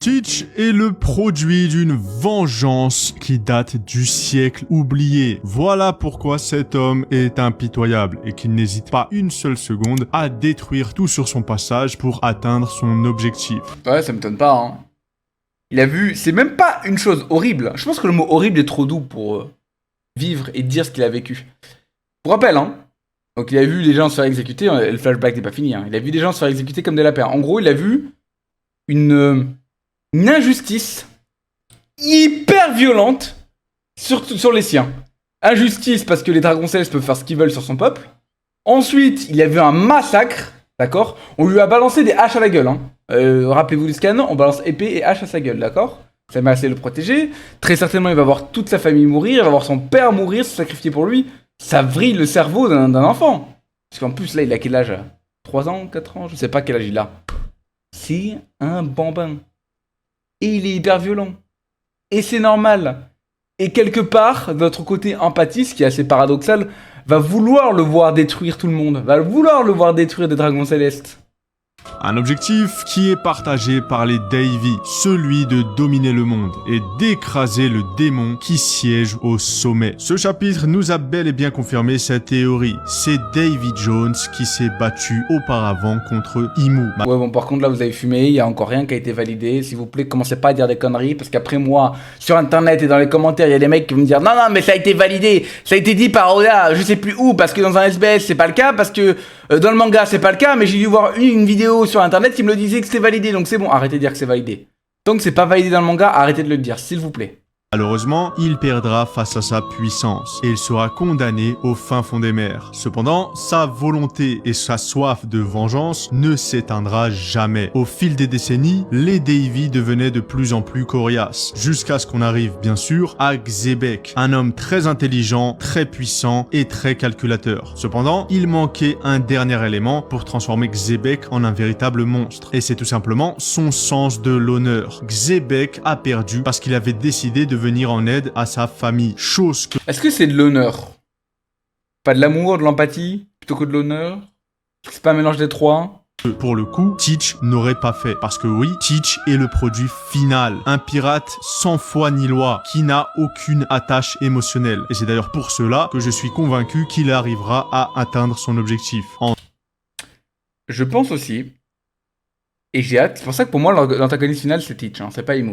Teach est le produit d'une vengeance qui date du siècle oublié. Voilà pourquoi cet homme est impitoyable et qu'il n'hésite pas une seule seconde à détruire tout sur son passage pour atteindre son objectif. Ouais, ça m'étonne pas, hein. Il a vu... C'est même pas une chose horrible. Je pense que le mot horrible est trop doux pour vivre et dire ce qu'il a vécu. Pour rappel, hein. Donc il a vu des gens se faire exécuter. Le flashback n'est pas fini, hein. Il a vu des gens se faire exécuter comme des lapins. En gros, il a vu une injustice hyper violente sur les siens. Injustice parce que les dragons célestes peuvent faire ce qu'ils veulent sur son peuple. Ensuite, il a vu un massacre, d'accord? On lui a balancé des haches à la gueule, hein. Rappelez-vous du scan, on balance épée et hache à sa gueule, d'accord? Ça m'a assez le protéger. Très certainement, il va voir toute sa famille mourir, il va voir son père mourir, se sacrifier pour lui. Ça vrille le cerveau d'un enfant. Parce qu'en plus, là, il a quel âge? 3 ans, 4 ans? Je sais pas quel âge il a. C'est un bambin. Et il est hyper violent. Et c'est normal. Et quelque part, notre côté empathie, ce qui est assez paradoxal, va vouloir le voir détruire tout le monde. Va vouloir le voir détruire des dragons célestes. Un objectif qui est partagé par les Davy, celui de dominer le monde et d'écraser le démon qui siège au sommet. Ce chapitre nous a bel et bien confirmé cette théorie. C'est Davy Jones qui s'est battu auparavant contre Imu. Ouais, bon, par contre, là, vous avez fumé, il y a encore rien qui a été validé. S'il vous plaît, commencez pas à dire des conneries, parce qu'après moi, sur internet et dans les commentaires, il y a des mecs qui vont me dire non, non, mais ça a été validé, ça a été dit par Oda, je sais plus où, parce que dans un SBS, c'est pas le cas, parce que dans le manga, c'est pas le cas, mais j'ai dû voir une vidéo sur internet qui me le disait que c'était validé, donc c'est bon, arrêtez de dire que c'est validé. Tant que c'est pas validé dans le manga, arrêtez de le dire, s'il vous plaît. Malheureusement, il perdra face à sa puissance et il sera condamné au fin fond des mers. Cependant, sa volonté et sa soif de vengeance ne s'éteindra jamais. Au fil des décennies, les Davy devenaient de plus en plus coriaces, jusqu'à ce qu'on arrive bien sûr à Xebec, un homme très intelligent, très puissant et très calculateur. Cependant, il manquait un dernier élément pour transformer Xebec en un véritable monstre, et c'est tout simplement son sens de l'honneur. Xebec a perdu parce qu'il avait décidé de venir en aide à sa famille, chose que... Est-ce que c'est de l'honneur? Pas de l'amour, de l'empathie, plutôt que de l'honneur? C'est pas un mélange des trois? Pour le coup, Teach n'aurait pas fait. Parce que oui, Teach est le produit final. Un pirate sans foi ni loi, qui n'a aucune attache émotionnelle. Et c'est d'ailleurs pour cela que je suis convaincu qu'il arrivera à atteindre son objectif. Je pense aussi. Et j'ai hâte. C'est pour ça que pour moi, l'antagoniste final, c'est Teach, hein, c'est pas Imu.